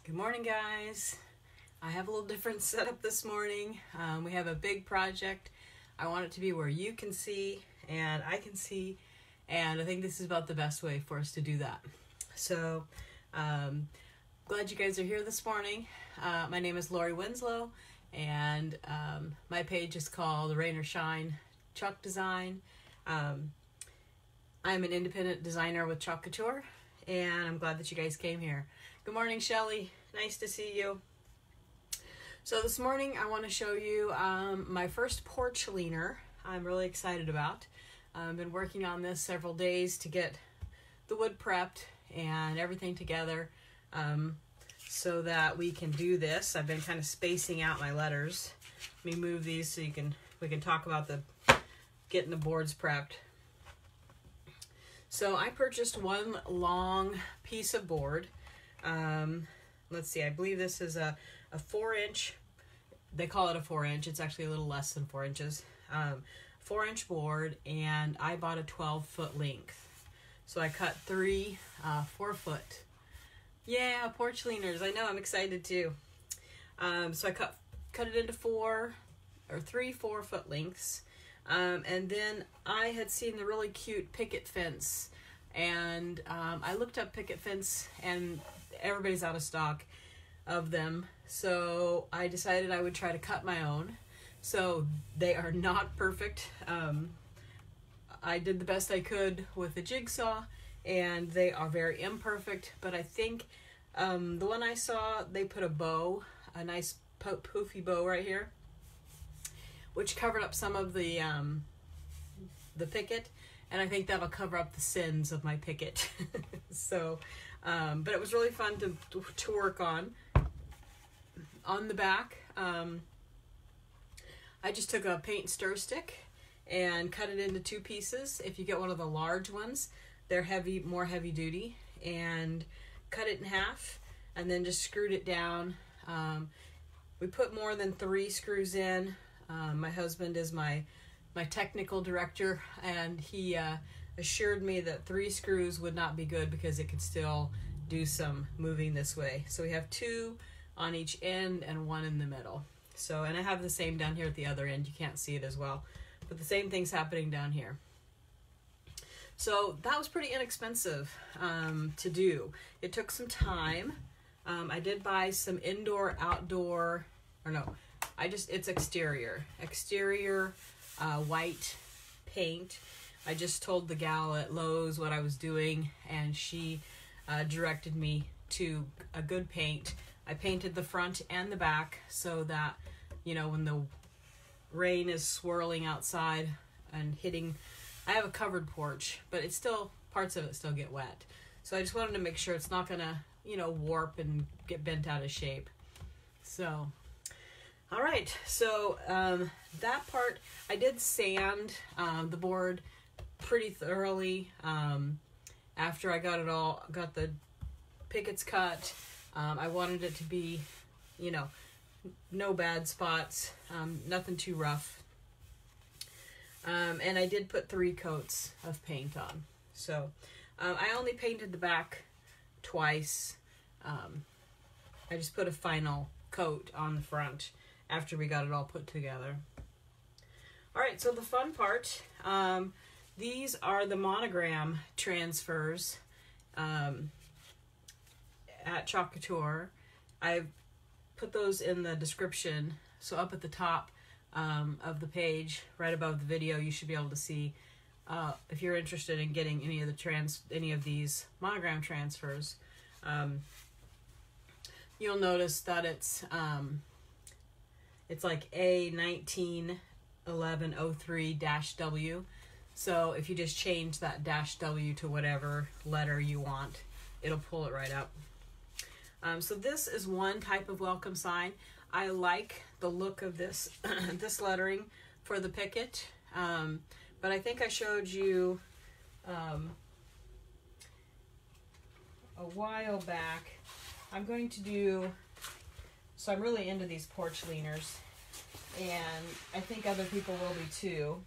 Good morning, guys. I have a little different setup this morning. We have a big project. I want it to be where you can see and I can see, and I think this is about the best way for us to do that. So, glad you guys are here this morning. My name is Lori Winslow, and my page is called Rain or Shine Chalk Design. I'm an independent designer with Chalk Couture, and I'm glad that you guys came here. Good morning, Shelly. Nice to see you. So this morning I want to show you my first porch leaner. I'm really excited about. I've been working on this several days to get the wood prepped and everything together so that we can do this. I've been kind of spacing out my letters. Let me move these so we can talk about getting the boards prepped. So I purchased one long piece of board. Let's see, I believe this is a 4-inch, they call it a 4-inch, it's actually a little less than 4 inches, 4-inch board, and I bought a 12-foot length. So I cut three 4-foot. Yeah, porch leaners, I know, I'm excited too. So I cut it into three 4-foot lengths. And then I had seen the really cute picket fence, and I looked up picket fence, and everybody's out of stock of them, so I decided I would try to cut my own. So they are not perfect. I did the best I could with the jigsaw, and they are very imperfect, but I think the one I saw, they put a bow, a nice poofy bow right here, which covered up some of the picket, and I think that'll cover up the sins of my picket. So, but it was really fun to work on. On the back, I just took a paint stir stick and cut it into 2 pieces. If you get one of the large ones, they're heavy, more heavy duty, and cut it in half, and then just screwed it down. We put more than 3 screws in. My husband is my technical director, and he assured me that 3 screws would not be good because it could still do some moving this way. So we have 2 on each end and 1 in the middle. So, and I have the same down here at the other end. You can't see it as well, but the same thing's happening down here. So that was pretty inexpensive to do. It took some time. I did buy some it's exterior white paint. I just told the gal at Lowe's what I was doing, and she directed me to a good paint. I painted the front and the back so that, you know, when the rain is swirling outside and hitting, I have a covered porch, but it's still, parts of it still get wet. So I just wanted to make sure it's not gonna, you know, warp and get bent out of shape. So, all right, so that part, I did sand the board pretty thoroughly after I got the pickets cut. I wanted it to be, you know, no bad spots, nothing too rough. And I did put 3 coats of paint on. So I only painted the back twice. I just put a final coat on the front after we got it all put together. All right, so the fun part, these are the Monogram transfers at Chalk Couture. I've put those in the description, so up at the top of the page, right above the video, you should be able to see if you're interested in getting any of these Monogram transfers. You'll notice that it's like A191103-W. So if you just change that -W to whatever letter you want, it'll pull it right up. So this is one type of welcome sign. I like the look of this this lettering for the picket, but I think I showed you a while back. I'm going to do, so I'm really into these porch leaners, and I think other people will be too.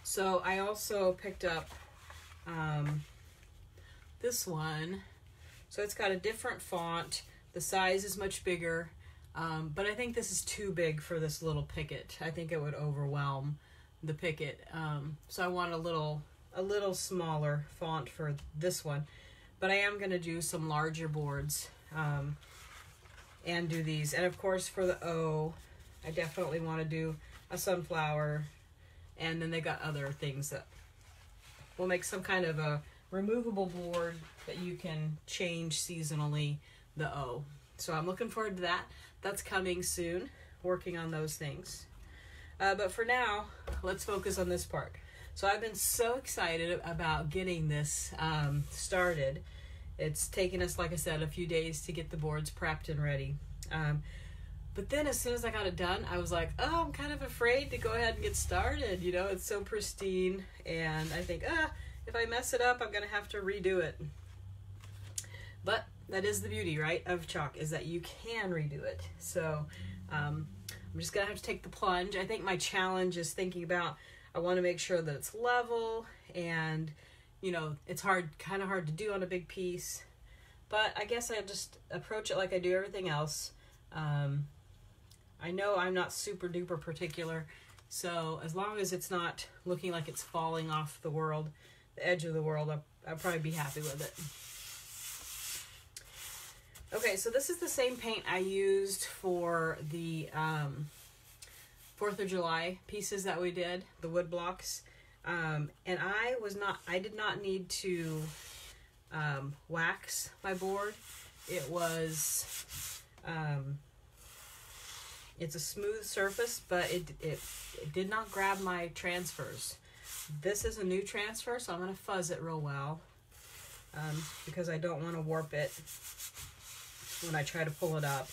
So I also picked up this one So it's got a different font. The size is much bigger, but I think this is too big for this little picket. I think it would overwhelm the picket. So I want a little smaller font for this one. But I am going to do some larger boards and do these. And of course for the O, I definitely want to do a sunflower. And then they got other things that will make some kind of a removable board that you can change seasonally the O. So I'm looking forward to that. That's coming soon, working on those things. But for now, let's focus on this part. So I've been so excited about getting this started. It's taken us, like I said, a few days to get the boards prepped and ready. But then as soon as I got it done, I was like, oh, I'm kind of afraid to go ahead and get started. You know, it's so pristine. And I think, if I mess it up, I'm going to have to redo it. But that is the beauty, right, of chalk, is that you can redo it. So I'm just going to have to take the plunge. I think my challenge is thinking about, I want to make sure that it's level, and, you know, it's kind of hard to do on a big piece. But I guess I just approach it like I do everything else. I know I'm not super duper particular, so as long as it's not looking like it's falling off the edge of the world, I'll probably be happy with it. Okay, so this is the same paint I used for the 4th of July pieces that we did, the wood blocks. And I did not need to wax my board. It was, it's a smooth surface, but it did not grab my transfers. This is a new transfer, so I'm going to fuzz it real well because I don't want to warp it when I try to pull it up.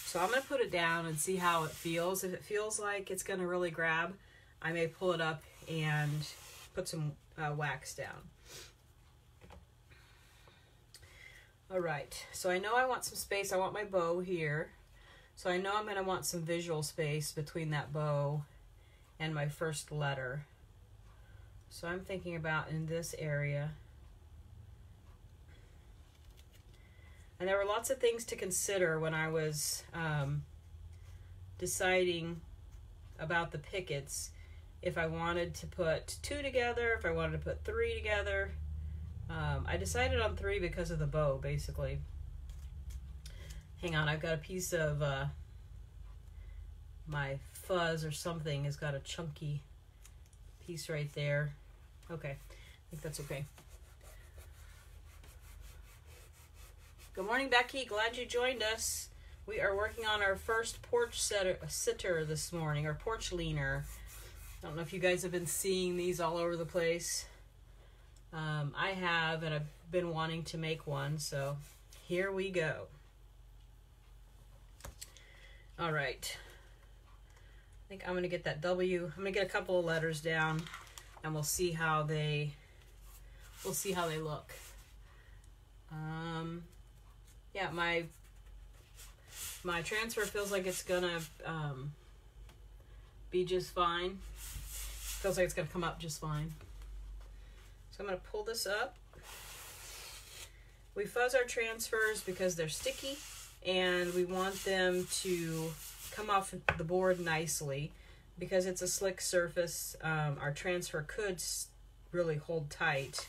So I'm going to put it down and see how it feels. If it feels like it's going to really grab, I may pull it up and put some wax down. All right, so I know I want some space. I want my bow here. So I know I'm going to want some visual space between that bow and my first letter. So I'm thinking about in this area. And there were lots of things to consider when I was deciding about the pickets. If I wanted to put 2 together, if I wanted to put 3 together. I decided on 3 because of the bow, basically. Hang on, I've got a piece of my fuzz or something has got a chunky piece right there. Okay, I think that's okay. Good morning, Becky. Glad you joined us. We are working on our first porch sitter this morning, or porch leaner. I don't know if you guys have been seeing these all over the place. I have, and I've been wanting to make one, so here we go. All right. I think I'm going to get that W. I'm going to get a couple of letters down, and we'll see how they look. Yeah, my transfer feels like it's going to be just fine. Feels like it's going to come up just fine. So I'm going to pull this up. We fuzz our transfers because they're sticky and we want them to come off the board nicely. Because it's a slick surface, our transfer could really hold tight.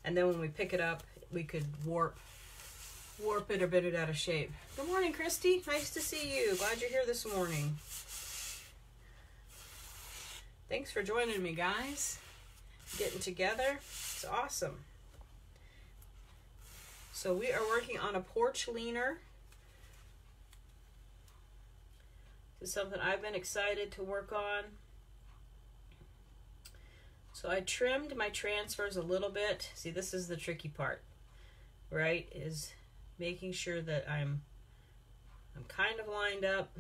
And then when we pick it up, we could warp it or bend it out of shape. Good morning, Christy. Nice to see you. Glad you're here this morning. Thanks for joining me, guys. Getting together. It's awesome. So we are working on a porch leaner. This is something I've been excited to work on. So I trimmed my transfers a little bit. See, this is the tricky part, right? Is making sure that I'm kind of lined up.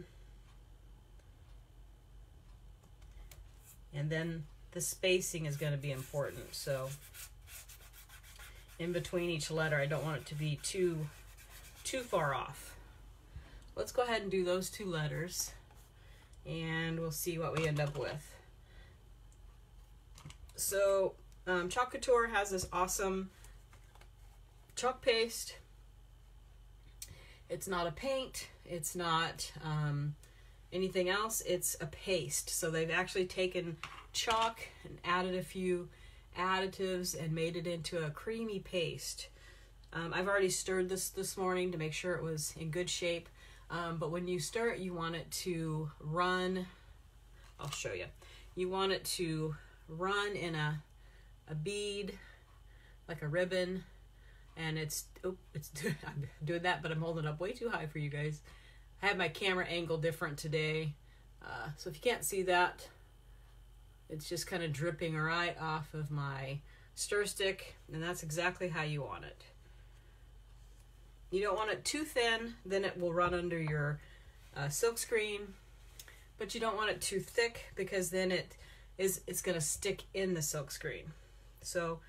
And then the spacing is going to be important. So in between each letter, I don't want it to be too far off. Let's go ahead and do those 2 letters, and we'll see what we end up with. So Chalk Couture has this awesome chalk paste It's not a paint, it's not anything else, it's a paste. So they've actually taken chalk and added a few additives and made it into a creamy paste. I've already stirred this morning to make sure it was in good shape, but when you stir it, you want it to run. I'll show you. You want it to run in a bead, like a ribbon, and I'm doing that, but I'm holding it up way too high for you guys. I have my camera angle different today, so if you can't see that, it's just kind of dripping right off of my stir stick, and that's exactly how you want it. You don't want it too thin, then it will run under your silk screen, but you don't want it too thick because then it's going to stick in the silk screen. So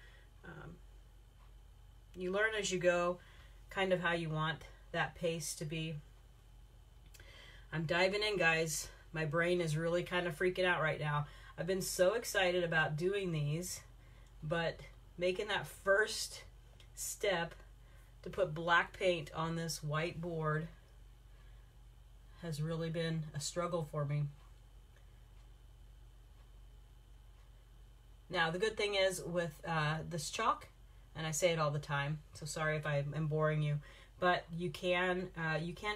you learn as you go kind of how you want that paste to be. I'm diving in, guys. My brain is really kind of freaking out right now. I've been so excited about doing these, but making that first step to put black paint on this white board has really been a struggle for me. Now, the good thing is with this chalk, and I say it all the time, so sorry if I am boring you, but you can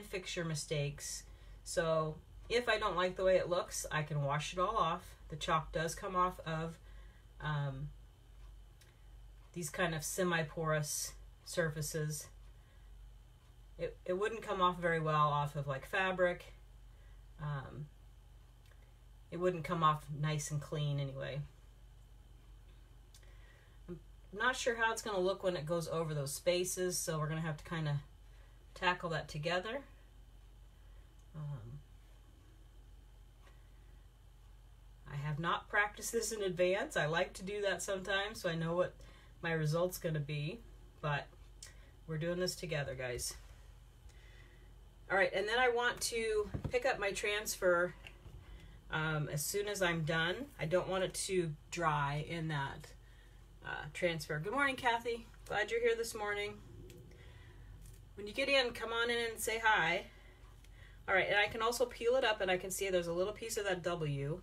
fix your mistakes. So if I don't like the way it looks, I can wash it all off. The chalk does come off of these kind of semi-porous surfaces. It wouldn't come off very well off of like fabric. It wouldn't come off nice and clean anyway. I'm not sure how it's going to look when it goes over those spaces, so we're going to have to kind of tackle that together. I have not practiced this in advance. I like to do that sometimes so I know what my result's going to be, but we're doing this together, guys. All right, and then I want to pick up my transfer as soon as I'm done. I don't want it to dry in that transfer. Good morning, Kathy. Glad you're here this morning. When you get in, come on in and say hi. All right, and I can also peel it up, and I can see there's a little piece of that W.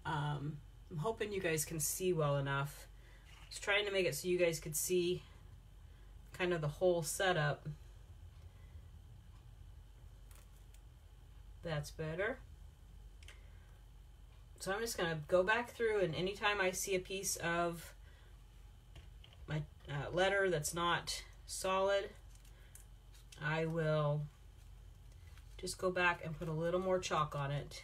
I'm hoping you guys can see well enough. I was trying to make it so you guys could see kind of the whole setup. That's better. So I'm just going to go back through, and anytime I see a piece of my letter that's not solid, I will just go back and put a little more chalk on it.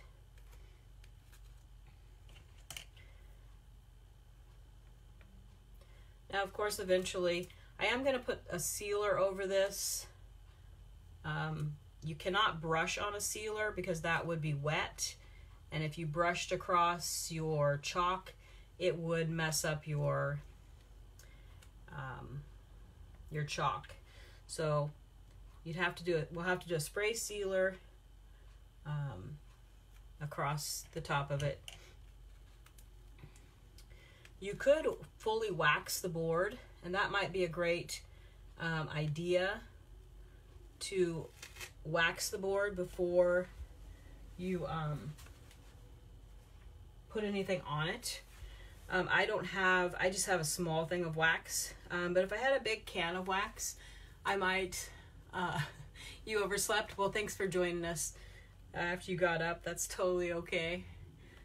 Now, of course, eventually, I am going to put a sealer over this. You cannot brush on a sealer because that would be wet. And if you brushed across your chalk, it would mess up your chalk. So you'd have to do it. We'll have to do a spray sealer across the top of it. You could fully wax the board, and that might be a great idea, to wax the board before you put anything on it. I just have a small thing of wax, but if I had a big can of wax, I might. You overslept? Well, thanks for joining us after you got up. That's totally okay.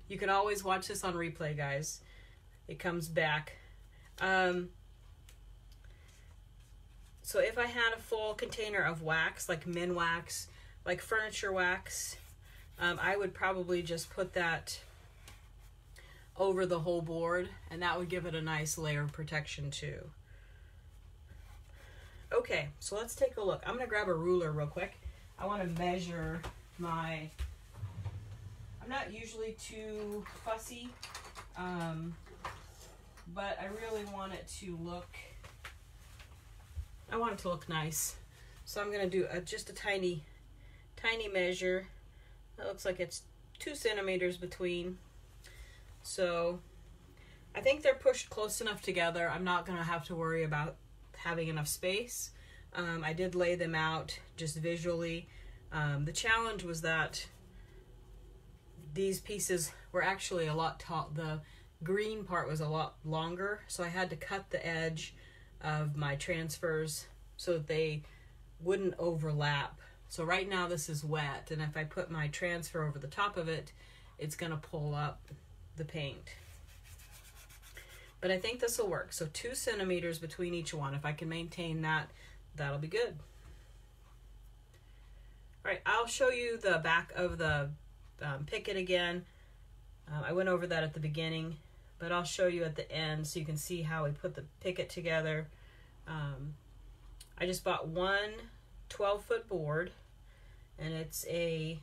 You can always watch this on replay, guys. It comes back. So if I had a full container of wax, like min wax, like furniture wax, I would probably just put that over the whole board, and that would give it a nice layer of protection too. Okay, so let's take a look. I'm going to grab a ruler real quick. I want to measure my... I'm not usually too fussy, but I really want it to look... I want it to look nice. So I'm going to do just a tiny measure. That looks like it's 2 centimeters between. So I think they're pushed close enough together. I'm not going to have to worry about having enough space, I did lay them out just visually. The challenge was that these pieces were actually a lot tall. The green part was a lot longer, so I had to cut the edge of my transfers so that they wouldn't overlap. So right now this is wet, and if I put my transfer over the top of it, it's going to pull up the paint. But I think this will work. So 2 centimeters between each one. If I can maintain that, that'll be good. All right, I'll show you the back of the picket again. I went over that at the beginning, but I'll show you at the end so you can see how we put the picket together. I just bought one 12-foot board, and it's a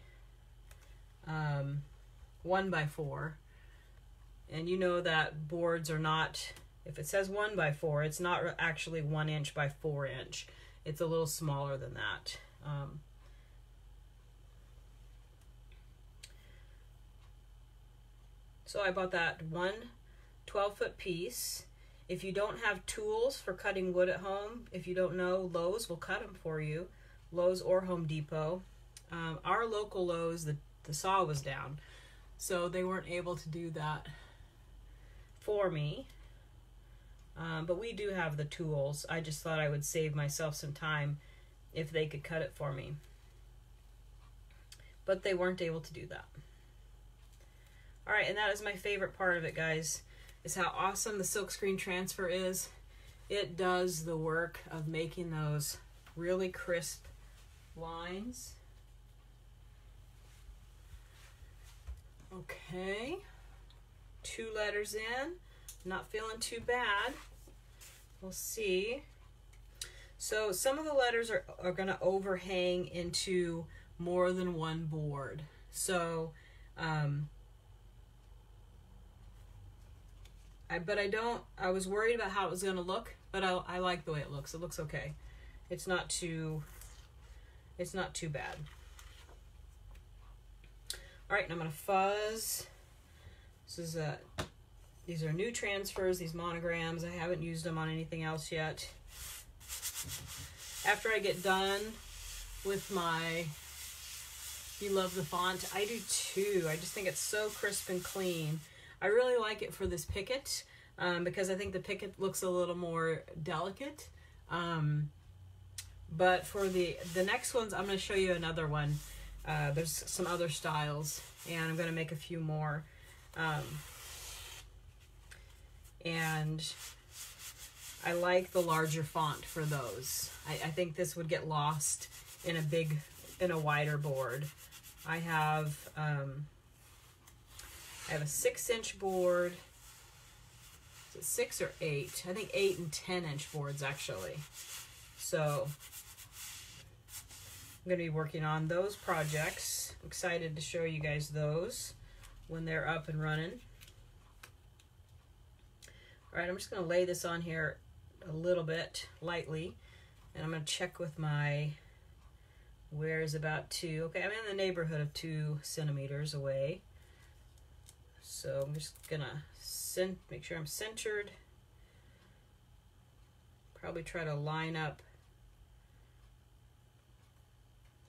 1x4. And you know that boards are not, if it says 1x4, it's not actually 1 inch by 4 inch. It's a little smaller than that. So I bought that one 12-foot piece. If you don't have tools for cutting wood at home, if you don't know, Lowe's will cut them for you. Lowe's or Home Depot. Our local Lowe's, the saw was down, so they weren't able to do that for me. But we do have the tools. I just thought I would save myself some time if they could cut it for me. But they weren't able to do that. All right, and that is my favorite part of it, guys, is how awesome the silkscreen transfer is. It does the work of making those really crisp lines. Okay, 2 letters in, not feeling too bad. We'll see. So some of the letters are going to overhang into more than one board. So, I was worried about how it was going to look, but I like the way it looks. It looks okay. It's not too bad. All right, and I'm going to fuzz. These are new transfers, these monograms. I haven't used them on anything else yet. After I get done with my You Love the Font, I do too. I just think it's so crisp and clean. I really like it for this picket because I think the picket looks a little more delicate. But for the next ones, I'm going to show you another one. There's some other styles, and I'm going to make a few more. And I like the larger font for those. I think this would get lost in a wider board. I have a 6-inch board. Is it 6 or 8? I think 8 and 10-inch boards actually. So I'm going to be working on those projects. I'm excited to show you guys those when they're up and running. All right, I'm just going to lay this on here a little bit lightly, and I'm going to check with my wear is about 2. Okay, I'm in the neighborhood of 2 centimeters away. So I'm just going to make sure I'm centered. Probably try to line up.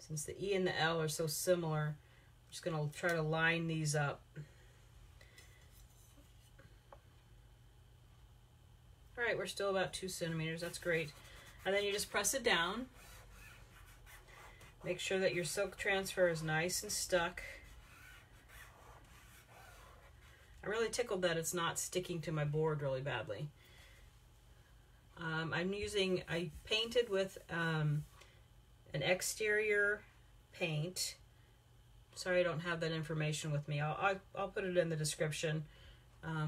Since the E and the L are so similar, I'm just going to try to line these up. All right, we're still about 2 centimeters. That's great. And then you just press it down. Make sure that your silk transfer is nice and stuck. I'm really tickled that it's not sticking to my board really badly. I painted with an exterior paint. Sorry I don't have that information with me. I'll put it in the description,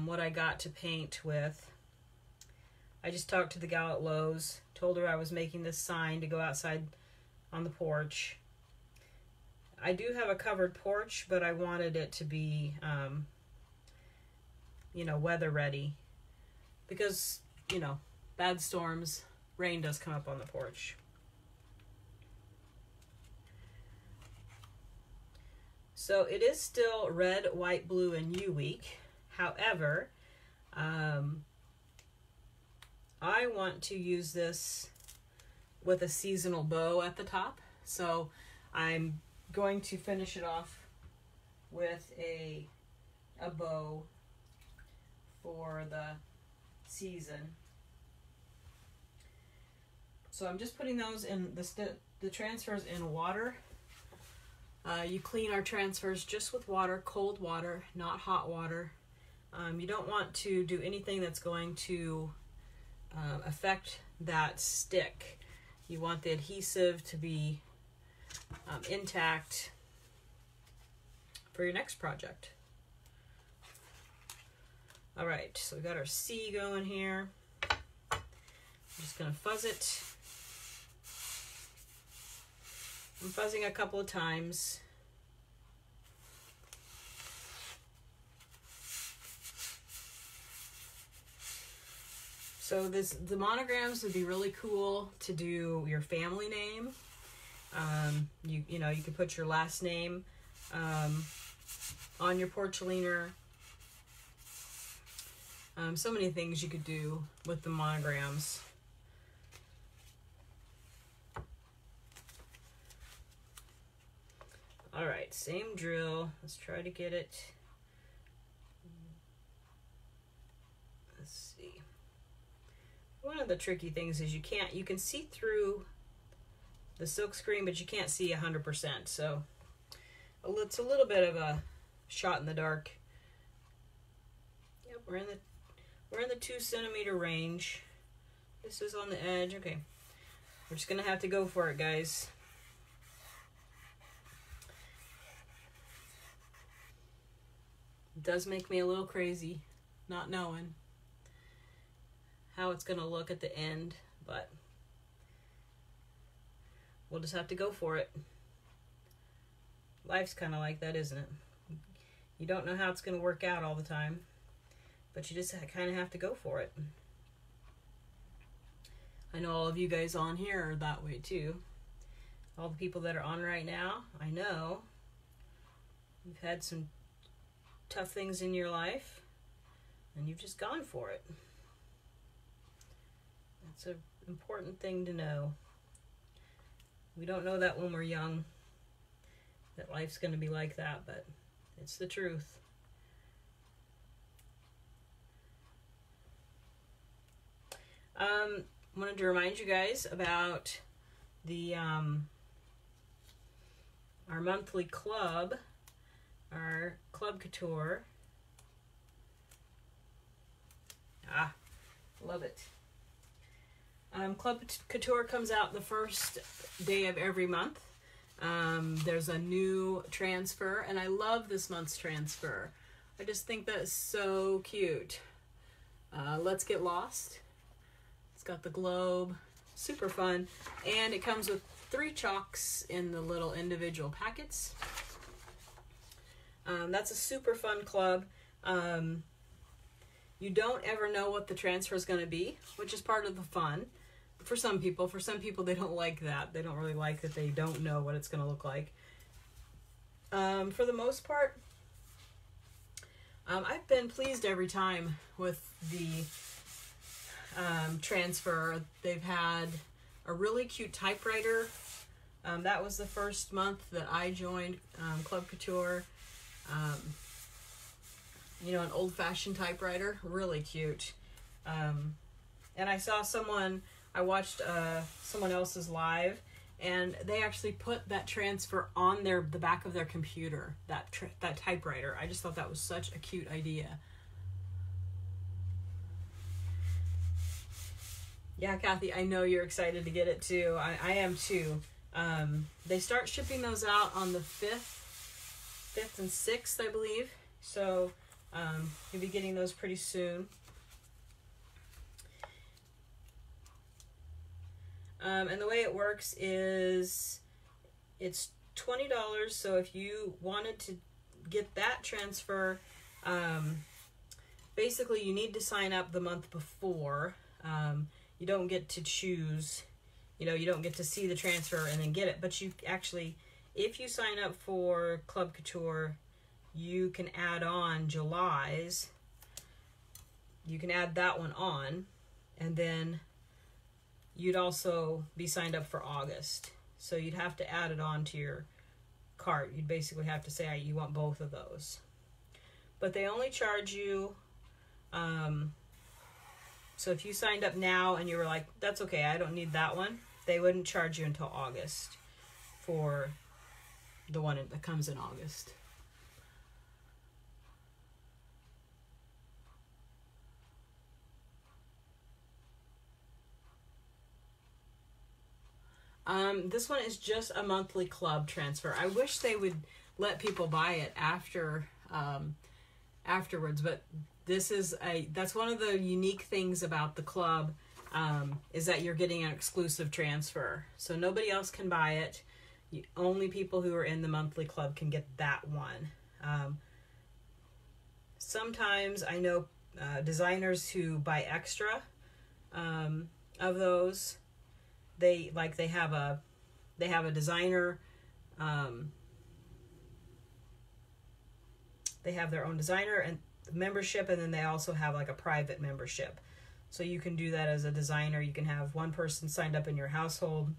what I got to paint with. I just talked to the gal at Lowe's, told her I was making this sign to go outside on the porch. I do have a covered porch, but I wanted it to be, weather ready. Because, bad storms, rain does come up on the porch. So it is still red, white, blue, and U week. However, I want to use this with a seasonal bow at the top. So I'm going to finish it off with a bow for the season. So I'm just putting those in the transfers in water. You clean our transfers just with water, cold water, not hot water. You don't want to do anything that's going to affect that stick. You want the adhesive to be intact for your next project. All right, so we got our C going here. I'm just gonna fuzz it. I'm fuzzing a couple of times. So the monograms would be really cool to do your family name. You know, you could put your last name on your porcelainer. So many things you could do with the monograms. All right, same drill. Let's try to get it. Let's see. One of the tricky things is you can see through the silk screen, but you can't see 100%. So it's a little bit of a shot in the dark. Yep, we're in the 2 centimeter range. This is on the edge. Okay, we're just gonna have to go for it, guys. It does make me a little crazy not knowing how it's gonna look at the end, but we'll just have to go for it. Life's kind of like that, isn't it? You don't know how it's gonna work out all the time, but you just kind of have to go for it. I know all of you guys on here are that way too. All the people that are on right now, I know you've had some tough things in your life and you've just gone for it. That's an important thing to know. We don't know that when we're young, that life's going to be like that, but it's the truth. Wanted to remind you guys about the our monthly club, our Chalk Couture. Love it. Chalk Couture comes out the first day of every month. There's a new transfer, and I love this month's transfer. I just think that is so cute. Let's Get Lost. It's got the globe, super fun, and it comes with 3 chalks in the little individual packets. That's a super fun club. You don't ever know what the transfer is going to be, which is part of the fun. For some people they don't like that. They don't really like that they don't know what it's going to look like. For the most part, I've been pleased every time with the transfer. They've had a really cute typewriter. That was the first month that I joined Chalk Couture. You know, an old-fashioned typewriter, really cute. And I saw I watched someone else's live, and they actually put that transfer on the back of their computer, that typewriter. I just thought that was such a cute idea. Yeah, Kathy, I know you're excited to get it too. I am too. They start shipping those out on the 5th and 6th, I believe. So you'll be getting those pretty soon. And the way it works is it's $20. So if you wanted to get that transfer, basically you need to sign up the month before. You don't get to choose, you know, you don't get to see the transfer and then get it. But you actually, if you sign up for Chalk Couture, you can add on July's. You can add that one on, and then you'd also be signed up for August. So you'd have to add it on to your cart. You'd basically have to say you want both of those. But they only charge you, so if you signed up now and you were like, that's okay, I don't need that one, they wouldn't charge you until August for the one that comes in August. This one is just a monthly club transfer. I wish they would let people buy it afterwards, but that's one of the unique things about the club, is that you're getting an exclusive transfer. So nobody else can buy it. Only people who are in the monthly club can get that one. Sometimes I know designers who buy extra of those. They have a designer, they have their own designer and membership, and then they also have like a private membership. So you can do that as a designer. You can have one person signed up in your household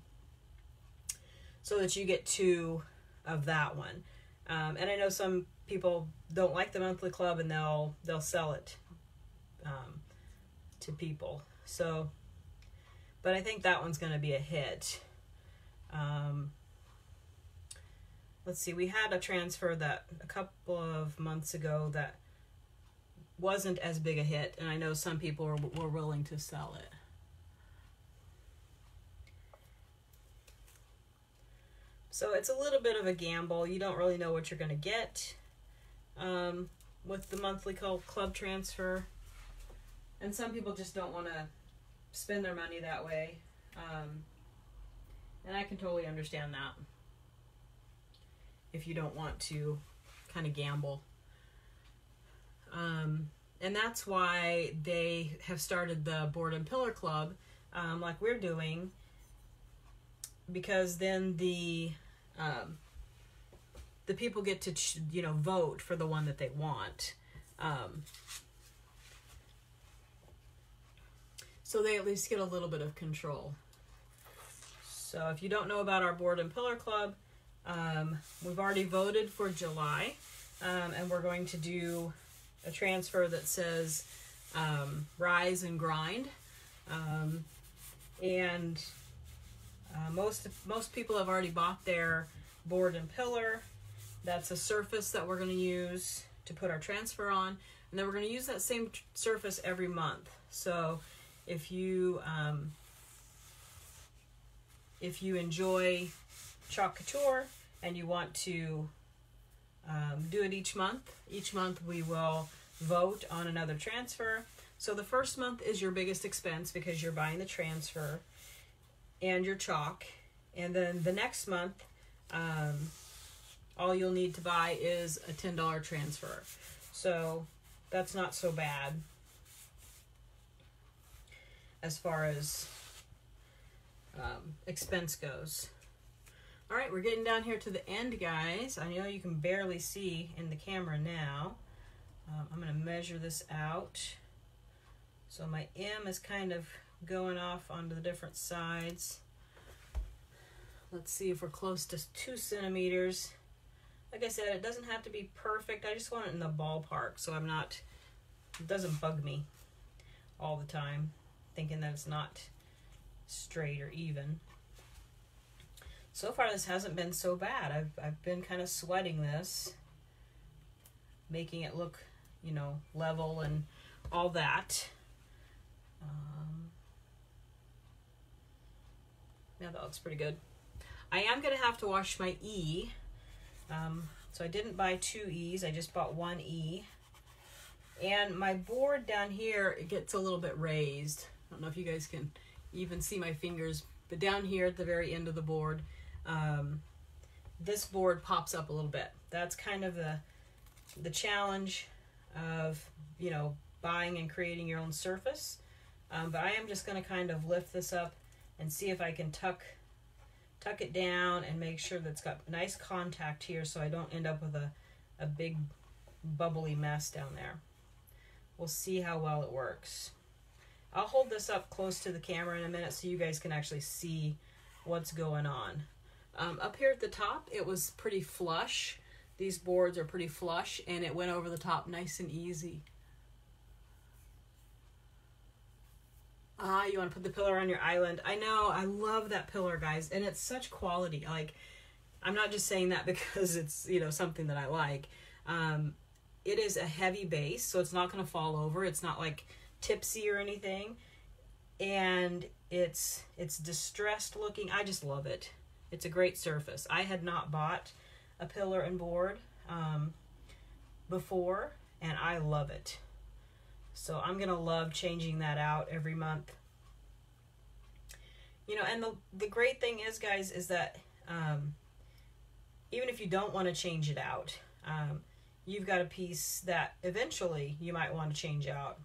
so that you get 2 of that one. And I know some people don't like the monthly club, and they'll sell it to people. So, but I think that one's going to be a hit. Let's see, we had a transfer that a couple of months ago that wasn't as big a hit, and I know some people were willing to sell it. So it's a little bit of a gamble. You don't really know what you're going to get with the monthly club transfer. And some people just don't want to spend their money that way. And I can totally understand that, if you don't want to kind of gamble. And that's why they have started the Board and Pillar Club, like we're doing, because then the people get to vote for the one that they want. So they at least get a little bit of control. So if you don't know about our Board and Pillar Club, we've already voted for July, and we're going to do a transfer that says Rise and Grind. Most people have already bought their board and pillar. That's a surface that we're going to use to put our transfer on, and then we're going to use that same surface every month. So if you enjoy Chalk Couture and you want to do it each month we will vote on another transfer. So the first month is your biggest expense because you're buying the transfer and your chalk, and then the next month all you'll need to buy is a $10 transfer. So that's not so bad as far as expense goes. All right, we're getting down here to the end, guys. I know you can barely see in the camera now. I'm going to measure this out. So my M is kind of going off onto the different sides. Let's see if we're close to 2 centimeters. Like I said, it doesn't have to be perfect. I just want it in the ballpark, so it doesn't bug me all the time, thinking that it's not straight or even. So far this hasn't been so bad. I've been kind of sweating this, making it look, level and all that. Yeah, that looks pretty good. I am going to have to wash my E. So I didn't buy 2 E's, I just bought 1 E. And my board down here, it gets a little bit raised. I don't know if you guys can even see my fingers, but down here at the very end of the board, this board pops up a little bit. That's kind of the challenge of, buying and creating your own surface. But I am just going to kind of lift this up and see if I can tuck it down and make sure that it's got nice contact here so I don't end up with a big bubbly mess down there. We'll see how well it works. I'll hold this up close to the camera in a minute so you guys can actually see what's going on. Up here at the top, it was pretty flush. These boards are pretty flush, and it went over the top nice and easy. You want to put the pillar on your island. I know, I love that pillar, guys, and it's such quality. Like, I'm not just saying that because it's, you know, something that I like. It is a heavy base, so it's not going to fall over. It's not like tipsy or anything, and it's distressed looking. I just love it. It's a great surface. I had not bought a pillar and board before, and I love it. So I'm gonna love changing that out every month. You know, and the great thing is, guys, is that even if you don't want to change it out, you've got a piece that eventually you might want to change out.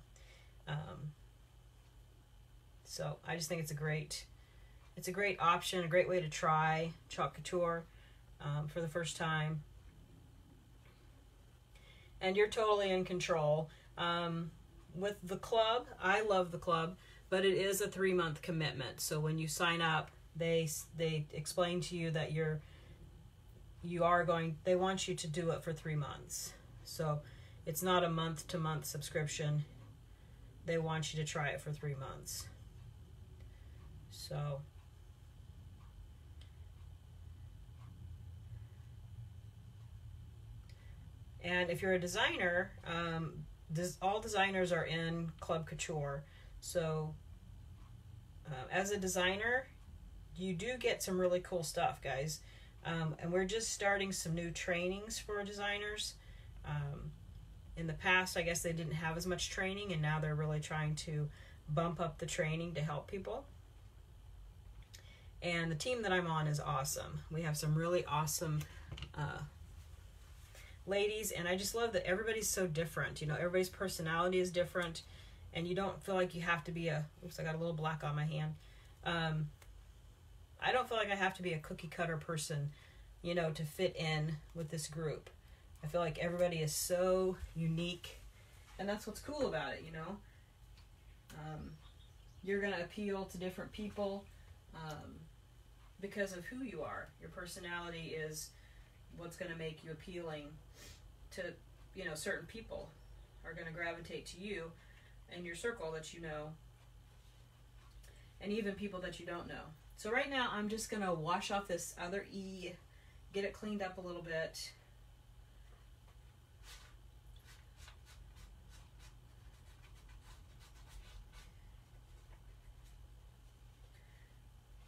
So I just think it's a great option, a great way to try Chalk Couture for the first time. And you're totally in control. With the club, I love the club, but it is a 3-month commitment. So when you sign up, they explain to you that they want you to do it for 3 months. So it's not a month-to-month subscription. They want you to try it for 3 months. So and if you're a designer, all designers are in Club Couture. So as a designer, you do get some really cool stuff, guys. And we're just starting some new trainings for designers. In the past, I guess they didn't have as much training, and now they're really trying to bump up the training to help people. And the team that I'm on is awesome. We have some really awesome ladies, and I just love that everybody's so different. You know, everybody's personality is different, and you don't feel like you have to be oops, I got a little black on my hand. I don't feel like I have to be a cookie cutter person, you know, to fit in with this group. I feel like everybody is so unique, and that's what's cool about it, you know. You're going to appeal to different people because of who you are. Your personality is what's going to make you appealing to, you know, certain people are going to gravitate to you and your circle that you know, and even people that you don't know. So right now I'm just going to wash off this other E, get it cleaned up a little bit.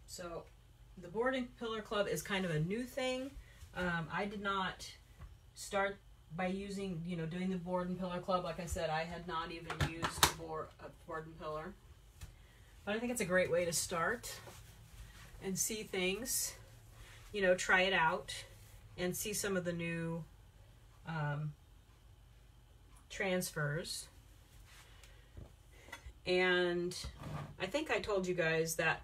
So the Board and Pillar Club is kind of a new thing. I did not start by using, you know, doing the Board and Pillar Club. Like I said, I had not even used a board and pillar. But I think it's a great way to start and see things, you know, try it out and see some of the new transfers. And I think I told you guys that,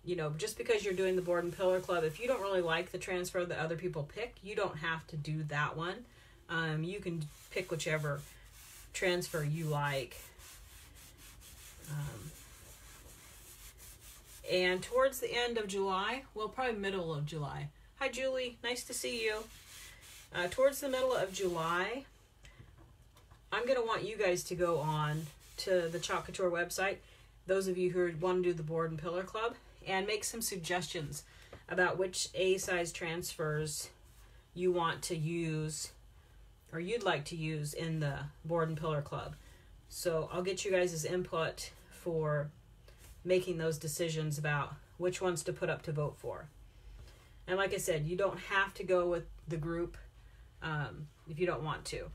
you know, just because you're doing the Board and Pillar Club, if you don't really like the transfer that other people pick, you don't have to do that one. You can pick whichever transfer you like. And towards the end of July, well, probably middle of July. Hi, Julie. Nice to see you. Towards the middle of July, I'm going to want you guys to go on to the Chalk Couture website, those of you who want to do the Board and Pillar Club, and make some suggestions about which A-size transfers you want to use or you'd like to use in the Board and Pillar Club. So I'll get you guys' input for making those decisions about which ones to put up to vote for. And like I said, you don't have to go with the group if you don't want to.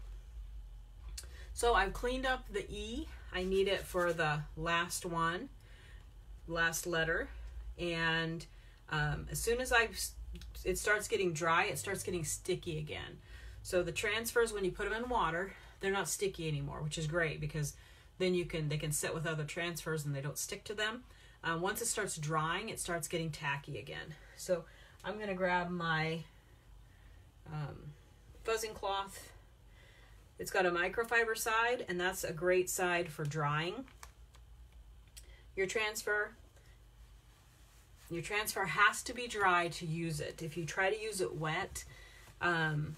So I've cleaned up the E. I need it for the last letter. And as soon as it starts getting dry, it starts getting sticky again. So the transfers, when you put them in water, they're not sticky anymore, which is great because then they can sit with other transfers and they don't stick to them. Once it starts drying, it starts getting tacky again. So I'm going to grab my fuzzing cloth. It's got a microfiber side, and that's a great side for drying. your transfer. Your transfer has to be dry to use it. If you try to use it wet,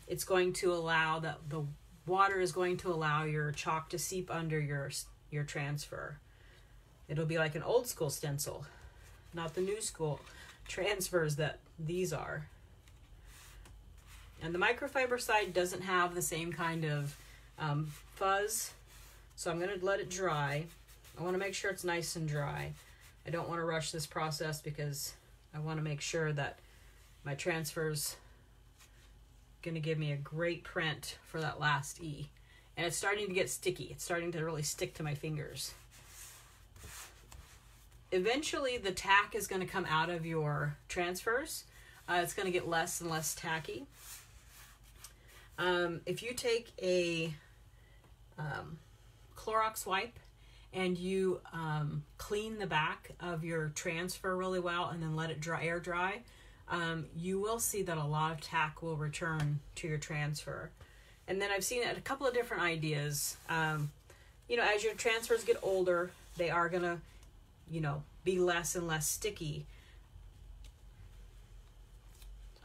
it's going to allow the water is going to allow your chalk to seep under your transfer. It'll be like an old school stencil, not the new school transfers that these are. And the microfiber side doesn't have the same kind of fuzz, so I'm going to let it dry. I want to make sure it's nice and dry. I don't want to rush this process because I want to make sure that my transfer's going to give me a great print for that last E. And it's starting to get sticky. It's starting to really stick to my fingers. Eventually, the tack is going to come out of your transfers. It's going to get less and less tacky. If you take a Clorox wipe and you clean the back of your transfer really well and then let it air dry, you will see that a lot of tack will return to your transfer. And then I've seen a couple of different ideas. You know, as your transfers get older, they are going to, you know, be less and less sticky.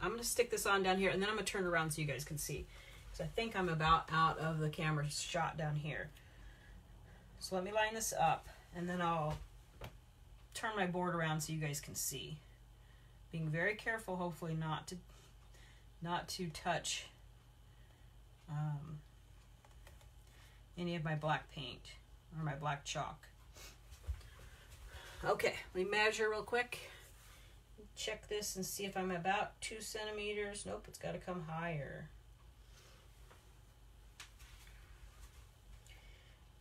I'm going to stick this on down here, and then I'm going to turn around so you guys can see. Because I think I'm about out of the camera shot down here. So let me line this up, and then I'll turn my board around so you guys can see. Being very careful, hopefully not to touch any of my black paint or my black chalk. Okay, let me measure real quick. Check this and see if I'm about 2 centimeters. Nope, it's got to come higher.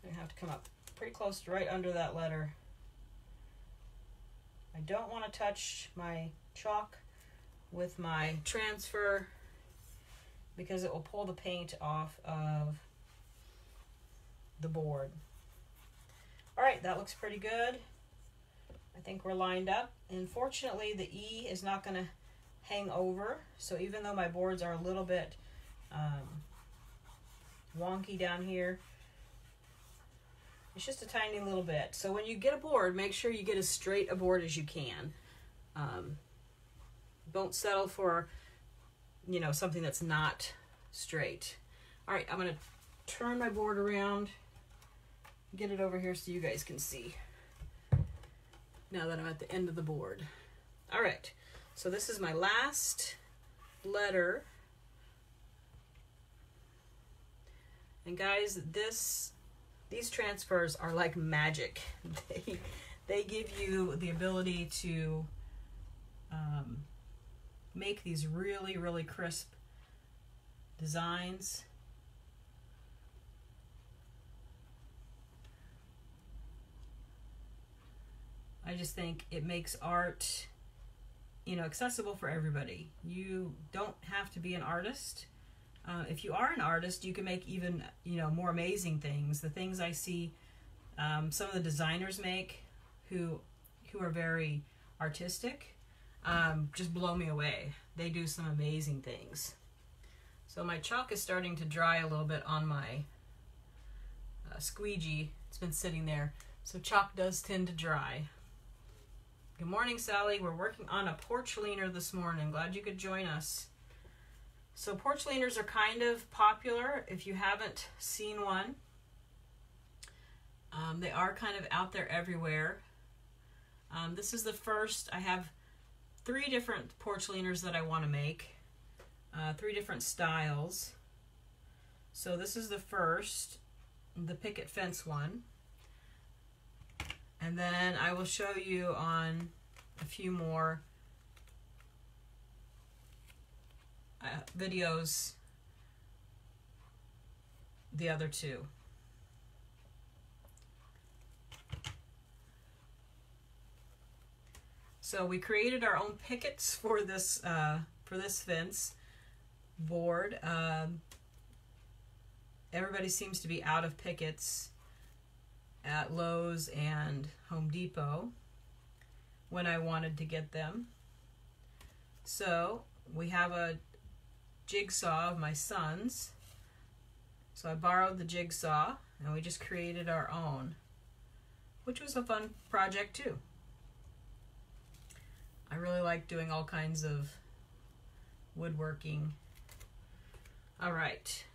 I'm gonna have to come up pretty close to right under that letter. I don't want to touch my chalk with my transfer because it will pull the paint off of the board. All right, that looks pretty good. I think we're lined up. And fortunately, the E is not going to hang over. So even though my boards are a little bit wonky down here, it's just a tiny little bit. So when you get a board, make sure you get as straight a board as you can. Don't settle for, you know, something that's not straight. All right, I'm going to turn my board around, get it over here so you guys can see. Now that I'm at the end of the board. All right, so this is my last letter. And guys, these transfers are like magic. They give you the ability to make these really, really crisp designs. I just think it makes art, you know, accessible for everybody. You don't have to be an artist. If you are an artist, you can make even, you know, more amazing things. The things I see some of the designers make who are very artistic just blow me away. They do some amazing things. So my chalk is starting to dry a little bit on my squeegee. It's been sitting there. So chalk does tend to dry. Good morning, Sally. We're working on a porch leaner this morning. Glad you could join us. So porch leaners are kind of popular if you haven't seen one. They are kind of out there everywhere. This is the first. I have 3 different porch leaners that I want to make. 3 different styles. So this is the first, the picket fence one. And then I will show you on a few more videos the other 2. So we created our own pickets for this fence board. Everybody seems to be out of pickets at Lowe's and Home Depot when I wanted to get them. So we have a jigsaw of my son's. So I borrowed the jigsaw and we just created our own. which was a fun project too. I really like doing all kinds of woodworking. All right.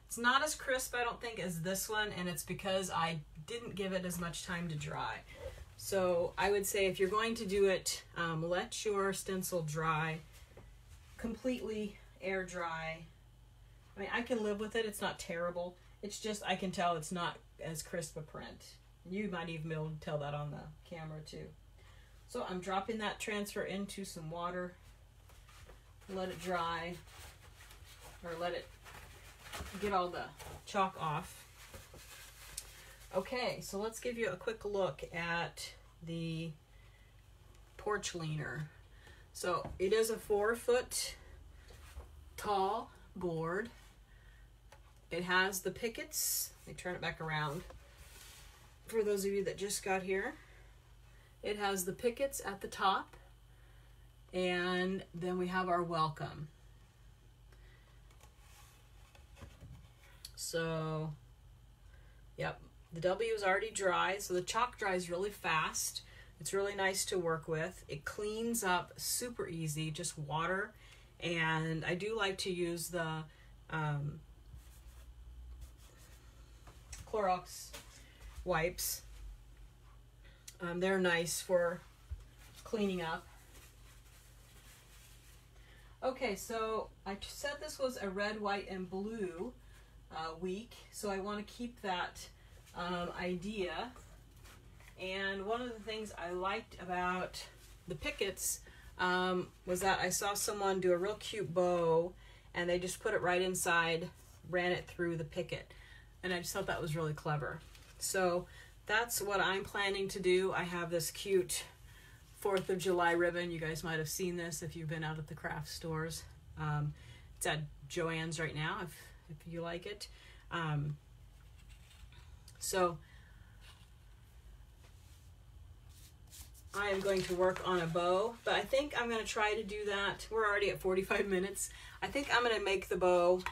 It's not as crisp, I don't think, as this one, and it's because I didn't give it as much time to dry. So I would say if you're going to do it, let your stencil dry, completely air dry. I mean, I can live with it. It's not terrible. It's just I can tell it's not as crisp a print. You might even be able to tell that on the camera too. So I'm dropping that transfer into some water. Let it dry, or let it get all the chalk off. Okay, so let's give you a quick look at the porch leaner. So it is a 4-foot tall board. It has the pickets. Let me turn it back around for those of you that just got here. It has the pickets at the top, and then we have our welcome. So, yep, the W is already dry, so the chalk dries really fast. It's really nice to work with. It cleans up super easy, just water. And I do like to use the Clorox wipes. They're nice for cleaning up. Okay, so I said this was a red, white, and blue week, so I want to keep that idea. And one of the things I liked about the pickets was that I saw someone do a real cute bow, and they just put it right inside, ran it through the picket, and I just thought that was really clever. So that's what I'm planning to do. I have this cute 4th of July ribbon. You guys might have seen this if you've been out at the craft stores. It's at Joann's right now if you like it. So I am going to work on a bow, but I think I'm going to try to do that. We're already at 45 minutes. I think I'm going to make the bow.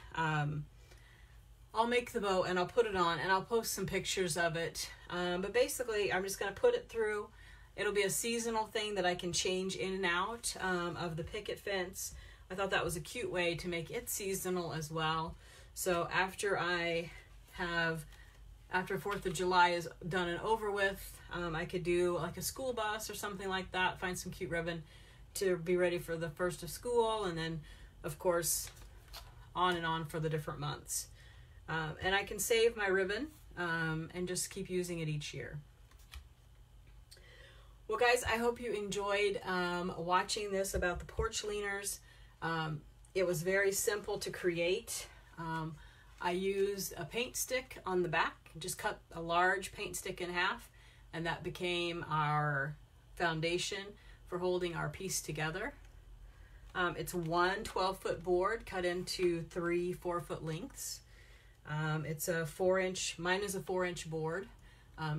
I'll make the bow and I'll put it on and I'll post some pictures of it. But basically, I'm just going to put it through. It'll be a seasonal thing that I can change in and out of the picket fence. I thought that was a cute way to make it seasonal as well. So after 4th of July is done and over with, I could do like a school bus or something like that, find some cute ribbon to be ready for the 1st of school, and then of course on and on for the different months. And I can save my ribbon and just keep using it each year. Well guys, I hope you enjoyed watching this about the porch leaners. It was very simple to create. I used a paint stick on the back, just cut a large paint stick in half, and that became our foundation for holding our piece together. It's one 12-foot board cut into 3 4-foot lengths. It's a 4-inch, mine is a 4-inch board.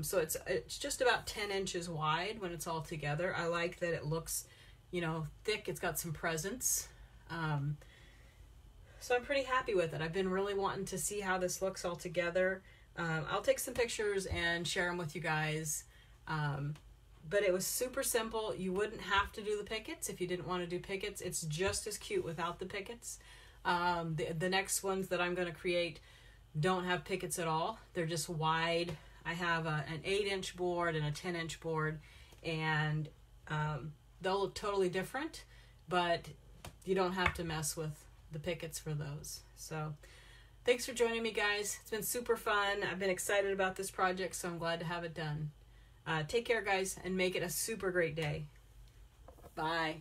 So it's just about 10 inches wide when it's all together. I like that it looks, thick. It's got some presence. So I'm pretty happy with it. I've been really wanting to see how this looks all together. I'll take some pictures and share them with you guys. But it was super simple. You wouldn't have to do the pickets if you didn't want to do pickets. It's just as cute without the pickets. The next ones that I'm going to create don't have pickets at all. They're just wide. I have an 8-inch board and a 10-inch board, and they'll look totally different, but you don't have to mess with the pickets for those. So thanks for joining me, guys. It's been super fun. I've been excited about this project, so I'm glad to have it done. Take care, guys, and make it a super great day. Bye.